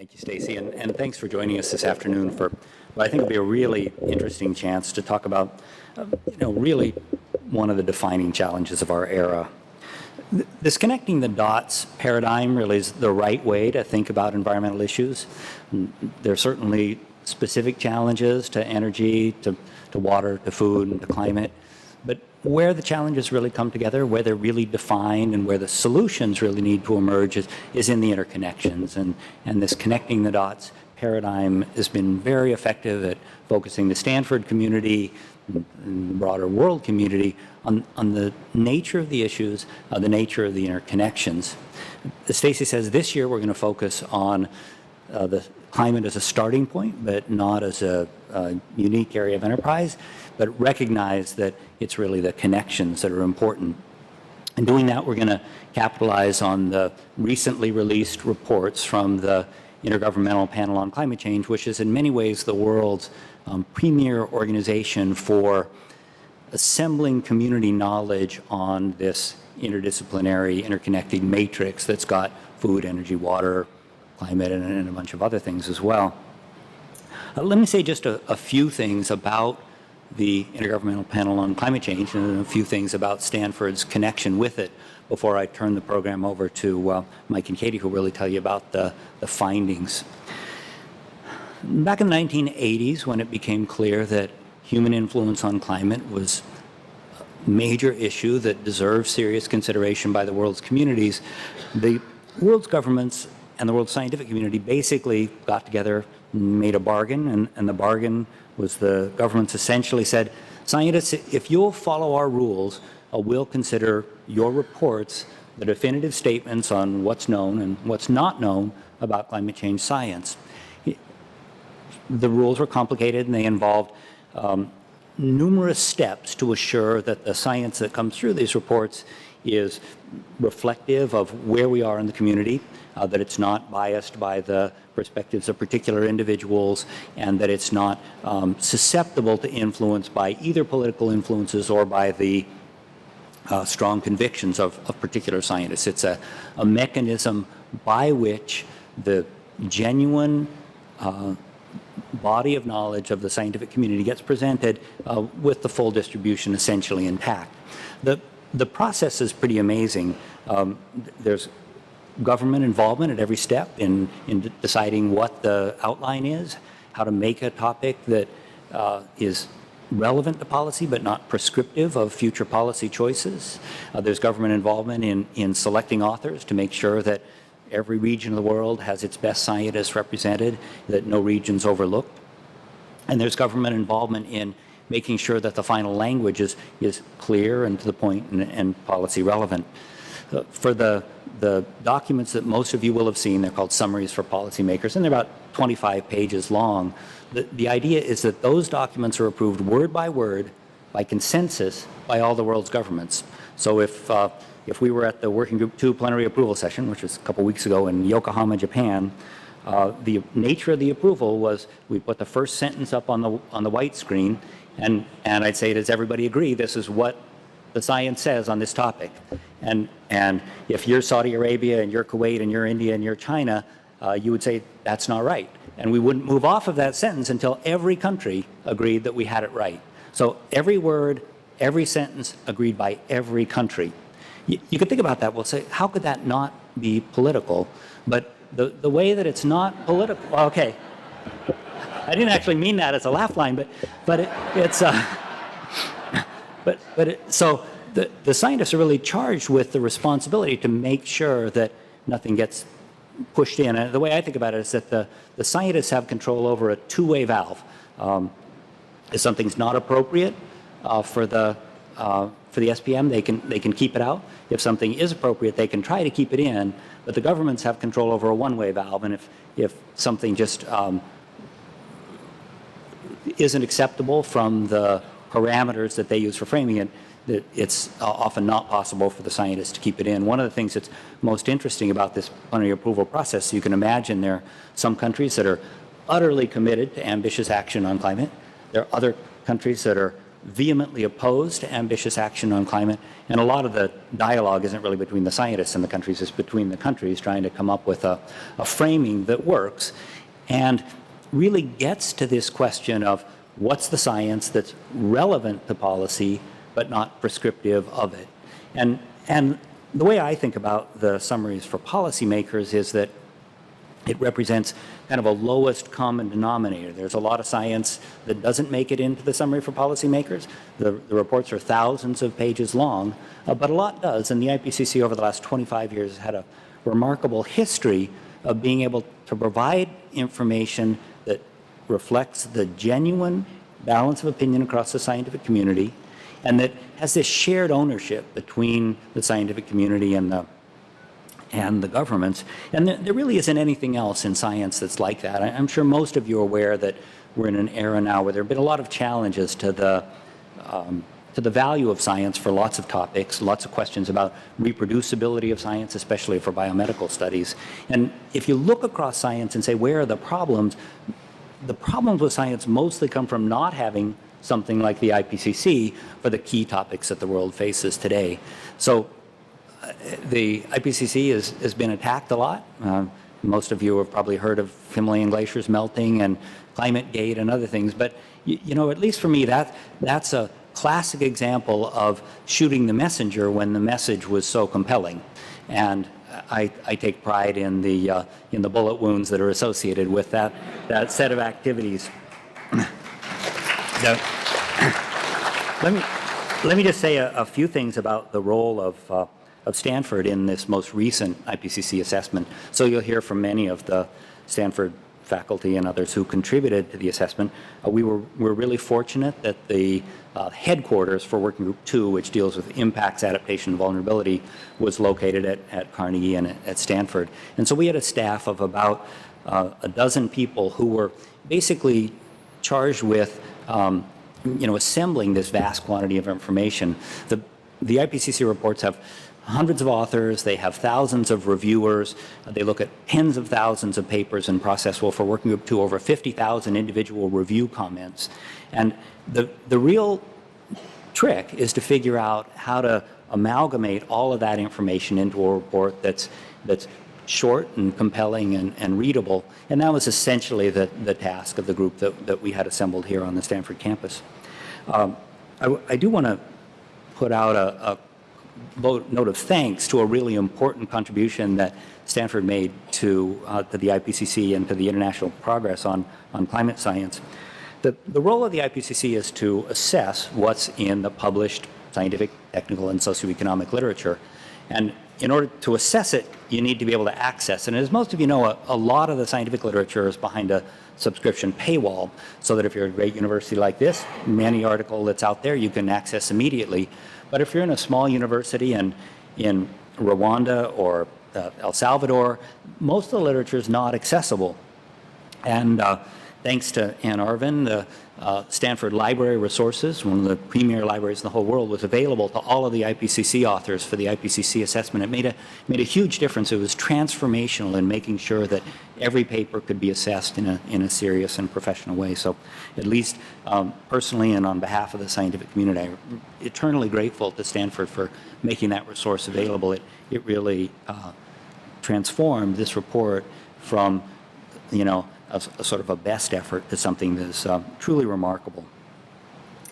Thank you, Stacy, and thanks for joining us this afternoon for what I think will be a really interesting chance to talk about, really one of the defining challenges of our era. This connecting the dots paradigm really is the right way to think about environmental issues. There are certainly specific challenges to energy, to water, to food, and to climate. But where the challenges really come together, where they're really defined, and where the solutions really need to emerge is in the interconnections. And this connecting the dots paradigm has been very effective at focusing the Stanford community and the broader world community on the nature of the issues, the nature of the interconnections. As Stacy says, this year we're going to focus on the climate as a starting point, but not as a unique area of enterprise, but recognize that it's really the connections that are important. In doing that, we're going to capitalize on the recently released reports from the Intergovernmental Panel on Climate Change, which is in many ways the world's premier organization for assembling community knowledge on this interdisciplinary, interconnected matrix that's got food, energy, water, climate, and a bunch of other things as well. Let me say just a few things about the Intergovernmental Panel on Climate Change and a few things about Stanford's connection with it before I turn the program over to Mike and Katie, who will really tell you about the findings. Back in the 1980s, when it became clear that human influence on climate was a major issue that deserved serious consideration by the world's communities, the world's governments and the world scientific community basically got together, made a bargain, and the bargain was the governments essentially said, scientists, if you'll follow our rules, we'll consider your reports the definitive statements on what's known and what's not known about climate change science. The rules were complicated and they involved numerous steps to assure that the science that comes through these reports is reflective of where we are in the community, that it's not biased by the perspectives of particular individuals, and that it's not susceptible to influence by either political influences or by the strong convictions of particular scientists. It's a mechanism by which the genuine body of knowledge of the scientific community gets presented with the full distribution essentially intact. The process is pretty amazing. There's government involvement at every step in deciding what the outline is, how to make a topic that is relevant to policy but not prescriptive of future policy choices. There's government involvement in selecting authors to make sure that every region of the world has its best scientists represented, that no region's overlooked. And there's government involvement in making sure that the final language is clear and to the point and policy relevant. For the documents that most of you will have seen, they're called summaries for policymakers, and they're about 25 pages long. The idea is that those documents are approved word by word by consensus by all the world's governments. So if we were at the Working Group 2 plenary approval session, which was a couple weeks ago in Yokohama, Japan, the nature of the approval was we put the first sentence up on the white screen, and I'd say, does everybody agree this is what the science says on this topic? And if you're Saudi Arabia and you're Kuwait and you're India and you're China, you would say that's not right. And we wouldn't move off of that sentence until every country agreed that we had it right. So every word, every sentence agreed by every country. You could think about that. We'll say, how could that not be political? But the way that it's not political, well, okay. I didn't actually mean that as a laugh line, so the scientists are really charged with the responsibility to make sure that nothing gets pushed in. And the way I think about it is that the scientists have control over a two-way valve. If something's not appropriate for the SPM, they can keep it out. If something is appropriate, they can try to keep it in. But the governments have control over a one-way valve, and if something just isn't acceptable from the parameters that they use for framing it, it's often not possible for the scientists to keep it in. One of the things that's most interesting about this plenary approval process, you can imagine there are some countries that are utterly committed to ambitious action on climate. There are other countries that are vehemently opposed to ambitious action on climate, and a lot of the dialogue isn't really between the scientists in the countries, it's between the countries trying to come up with a framing that works and really gets to this question of what's the science that's relevant to policy but not prescriptive of it. And the way I think about the summaries for policymakers is that it represents kind of a lowest common denominator. There's a lot of science that doesn't make it into the summary for policymakers. The reports are thousands of pages long, but a lot does. And the IPCC over the last 25 years has had a remarkable history of being able to provide information that reflects the genuine balance of opinion across the scientific community, and that has this shared ownership between the scientific community and the governments. And there really isn't anything else in science that's like that. I'm sure most of you are aware that we're in an era now where there have been a lot of challenges to the value of science for lots of topics, lots of questions about reproducibility of science, especially for biomedical studies. And if you look across science and say, where are the problems with science mostly come from not having something like the IPCC for the key topics that the world faces today. So the IPCC has been attacked a lot. Most of you have probably heard of Himalayan glaciers melting and ClimateGate and other things. But you know, at least for me, that's a classic example of shooting the messenger when the message was so compelling. And I take pride in the bullet wounds that are associated with that set of activities. So, let me just say a few things about the role of Stanford in this most recent IPCC assessment. So you'll hear from many of the Stanford faculty and others who contributed to the assessment. We're really fortunate that the headquarters for Working Group 2, which deals with impacts, adaptation, and vulnerability, was located at Carnegie and at Stanford. And so we had a staff of about a dozen people who were basically charged with assembling this vast quantity of information. The IPCC reports have hundreds of authors, they have thousands of reviewers, they look at tens of thousands of papers and process, well, for Working Group 2, over 50,000 individual review comments. And the real trick is to figure out how to amalgamate all of that information into a report that's short and compelling and readable. And that was essentially the task of the group that we had assembled here on the Stanford campus. I do want to put out a note of thanks to a really important contribution that Stanford made to the IPCC and to the international progress on climate science. The role of the IPCC is to assess what's in the published scientific, technical, and socioeconomic literature. And in order to assess it, you need to be able to access it. And as most of you know, a lot of the scientific literature is behind a subscription paywall, so that if you're at a great university like this, any article that's out there you can access immediately. But if you're in a small university in Rwanda or El Salvador, most of the literature is not accessible. And thanks to Ann Arvin, the Stanford Library Resources, one of the premier libraries in the whole world, was available to all of the IPCC authors for the IPCC assessment. It made a huge difference. It was transformational in making sure that every paper could be assessed in a serious and professional way. So at least personally and on behalf of the scientific community, I'm eternally grateful to Stanford for making that resource available. It really transformed this report from, a sort of a best effort to something that's truly remarkable.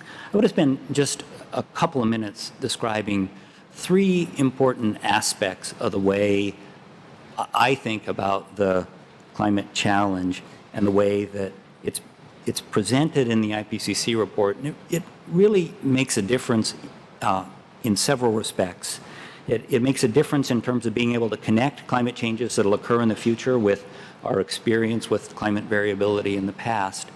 I want to spend just a couple of minutes describing three important aspects of the way I think about the climate challenge and the way that it's presented in the IPCC report. And it really makes a difference in several respects. It makes a difference in terms of being able to connect climate changes that will occur in the future with our experience with climate variability in the past.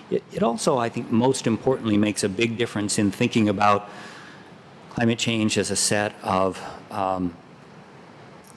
It also, I think, most importantly, makes a big difference in thinking about climate change as a set of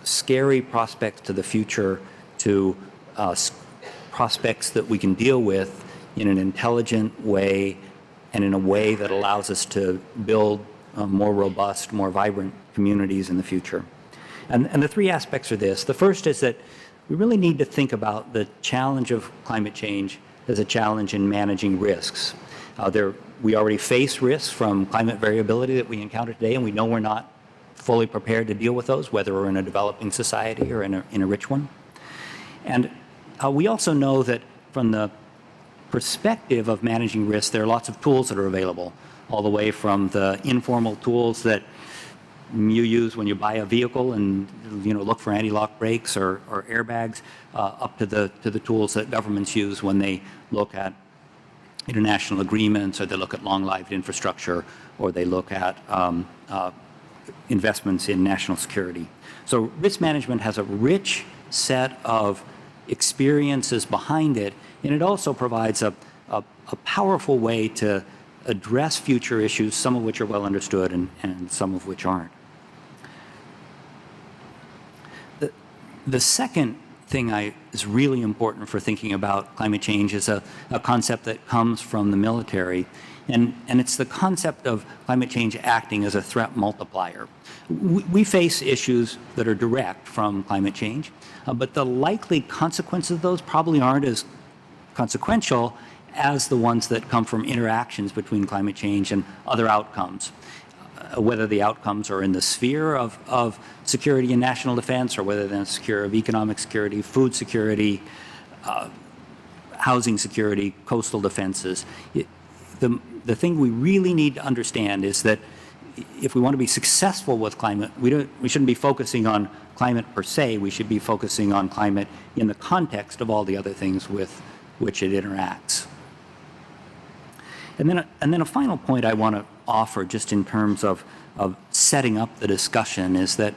scary prospects to the future, to prospects that we can deal with in an intelligent way and in a way that allows us to build more robust, more vibrant communities in the future. And the three aspects are this. The first is that we really need to think about the challenge of climate change as a challenge in managing risks. There are we already face risks from climate variability that we encounter today, and we know we're not fully prepared to deal with those, whether we're in a developing society or in a rich one. And we also know that from the perspective of managing risk, there are lots of tools that are available, all the way from the informal tools that you use when you buy a vehicle and look for anti-lock brakes or airbags, up to the tools that governments use when they look at international agreements, or they look at long-lived infrastructure, or they look at investments in national security. So risk management has a rich set of experiences behind it, and it also provides a powerful way to address future issues, some of which are well understood and some of which aren't. The second thing is really important for thinking about climate change is a concept that comes from the military, and it's the concept of climate change acting as a threat multiplier. We face issues that are direct from climate change, but the likely consequences of those probably aren't as consequential as the ones that come from interactions between climate change and other outcomes, whether the outcomes are in the sphere of security and national defense, or whether they're in the sphere of economic security, food security, housing security, coastal defenses. The thing we really need to understand is that if we want to be successful with climate, we shouldn't be focusing on climate per se. We should be focusing on climate in the context of all the other things with which it interacts. And then a final point I want to offer, just in terms of setting up the discussion, is that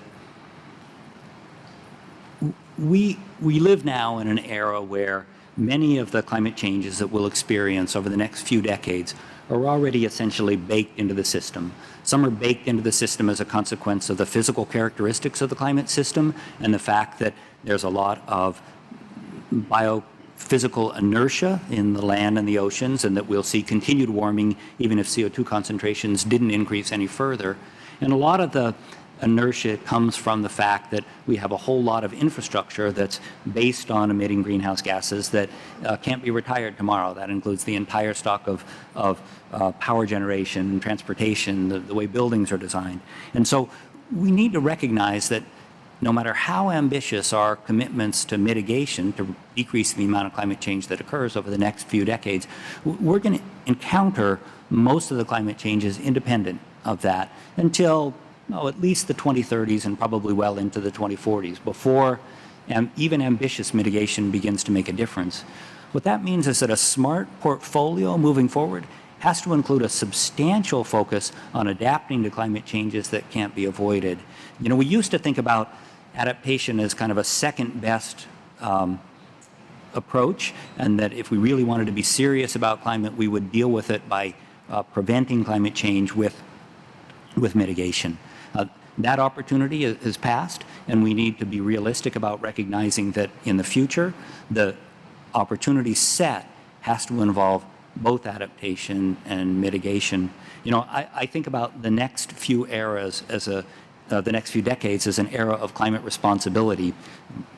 we live now in an era where many of the climate changes that we'll experience over the next few decades are already essentially baked into the system. Some are baked into the system as a consequence of the physical characteristics of the climate system and the fact that there's a lot of biophysical inertia in the land and the oceans, and that we'll see continued warming even if CO2 concentrations didn't increase any further. And a lot of the inertia comes from the fact that we have a whole lot of infrastructure that's based on emitting greenhouse gases that can't be retired tomorrow. That includes the entire stock of power generation, transportation, the way buildings are designed. And so we need to recognize that no matter how ambitious our commitments to mitigation, to decrease the amount of climate change that occurs over the next few decades, we're going to encounter most of the climate changes independent of that until at least the 2030s and probably well into the 2040s, before even ambitious mitigation begins to make a difference. What that means is that a smart portfolio moving forward has to include a substantial focus on adapting to climate changes that can't be avoided. We used to think about adaptation as kind of a second best approach, and that if we really wanted to be serious about climate, we would deal with it by preventing climate change with mitigation. That opportunity has passed, and we need to be realistic about recognizing that in the future, the opportunity set has to involve both adaptation and mitigation. I think about the next few eras as the next few decades as an era of climate responsibility.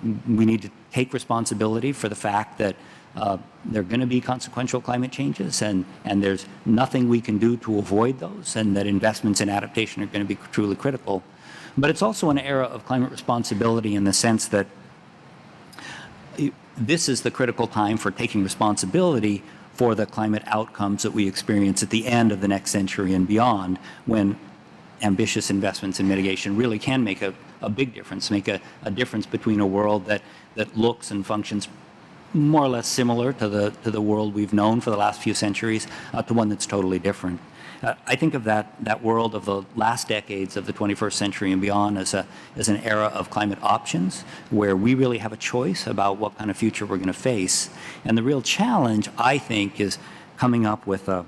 We need to take responsibility for the fact that there are going to be consequential climate changes, and there's nothing we can do to avoid those, and that investments in adaptation are going to be truly critical. But it's also an era of climate responsibility in the sense that this is the critical time for taking responsibility for the climate outcomes that we experience at the end of the next century and beyond, when ambitious investments in mitigation really can make a big difference, make a difference between a world that looks and functions more or less similar to the world we've known for the last few centuries, to one that's totally different. I think of that world of the last decades of the 21st century and beyond as an era of climate options, where we really have a choice about what kind of future we're going to face. And the real challenge, I think, is coming up with the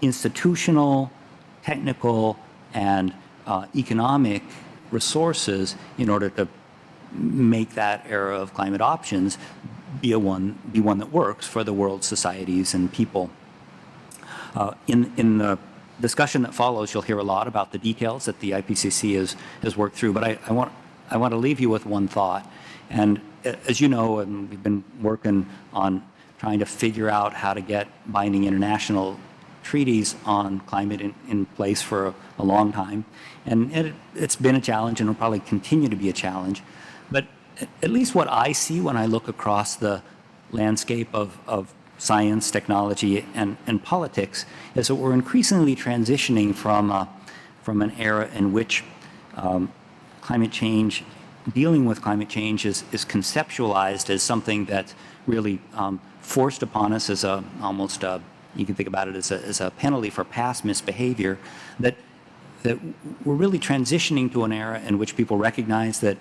institutional, technical, and economic resources in order to make that era of climate options be one that works for the world's societies and people. In the discussion that follows, you'll hear a lot about the details that the IPCC has worked through, but I want to leave you with one thought. And as you know, and we've been working on trying to figure out how to get binding international treaties on climate in place for a long time. And it's been a challenge and will probably continue to be a challenge. But at least what I see when I look across the landscape of science, technology, and politics is that we're increasingly transitioning from an era in which climate change, dealing with climate change is conceptualized as something that's really forced upon us as almost you can think about it as a penalty for past misbehavior, that we're really transitioning to an era in which people recognize that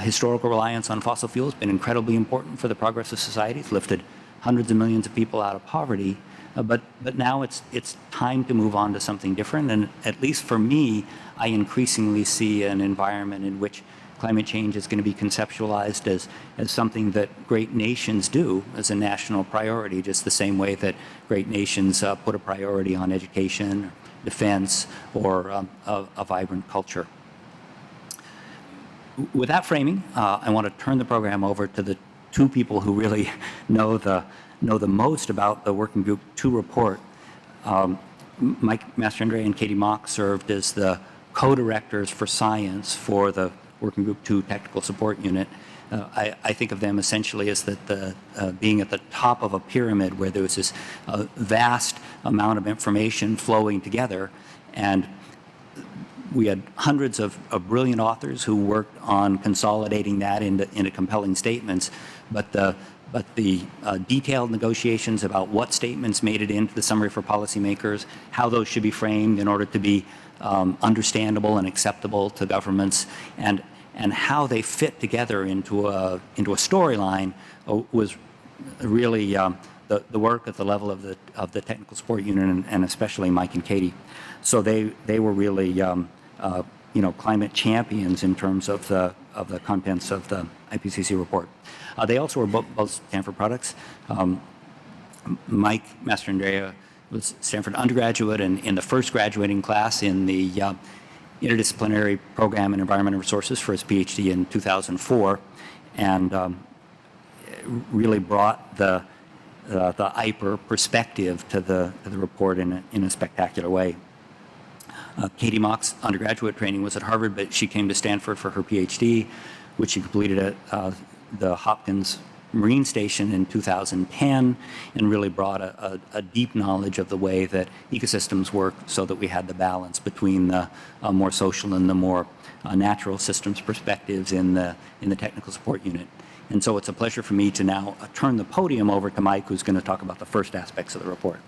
historical reliance on fossil fuels has been incredibly important for the progress of society. It's lifted hundreds of millions of people out of poverty, but now it's time to move on to something different. And at least for me, I increasingly see an environment in which climate change is going to be conceptualized as something that great nations do as a national priority, just the same way that great nations put a priority on education, defense, or a vibrant culture. With that framing, I want to turn the program over to the two people who really know the most about the Working Group 2 report. Mike Mastrandrea and Katie Mock served as the co-directors for science for the Working Group 2 Technical Support Unit. I think of them essentially as being at the top of a pyramid where there was this vast amount of information flowing together, and we had hundreds of brilliant authors who worked on consolidating that into compelling statements, but the detailed negotiations about what statements made it into the summary for policymakers, how those should be framed in order to be understandable and acceptable to governments, and how they fit together into a storyline was really the work at the level of the technical support unit, and especially Mike and Katie. So they were really climate champions in terms of the contents of the IPCC report. They also were both Stanford products. Mike Mastrandrea was Stanford undergraduate and in the first graduating class in the interdisciplinary program in environmental resources for his PhD in 2004, and really brought the IPER perspective to the report in a spectacular way. Katie Mock's undergraduate training was at Harvard, but she came to Stanford for her PhD, which she completed at the Hopkins Marine Station in 2010, and really brought a deep knowledge of the way that ecosystems work, so that we had the balance between the more social and the more natural systems perspectives in the technical support unit. And so it's a pleasure for me to now turn the podium over to Mike, who's going to talk about the first aspects of the report.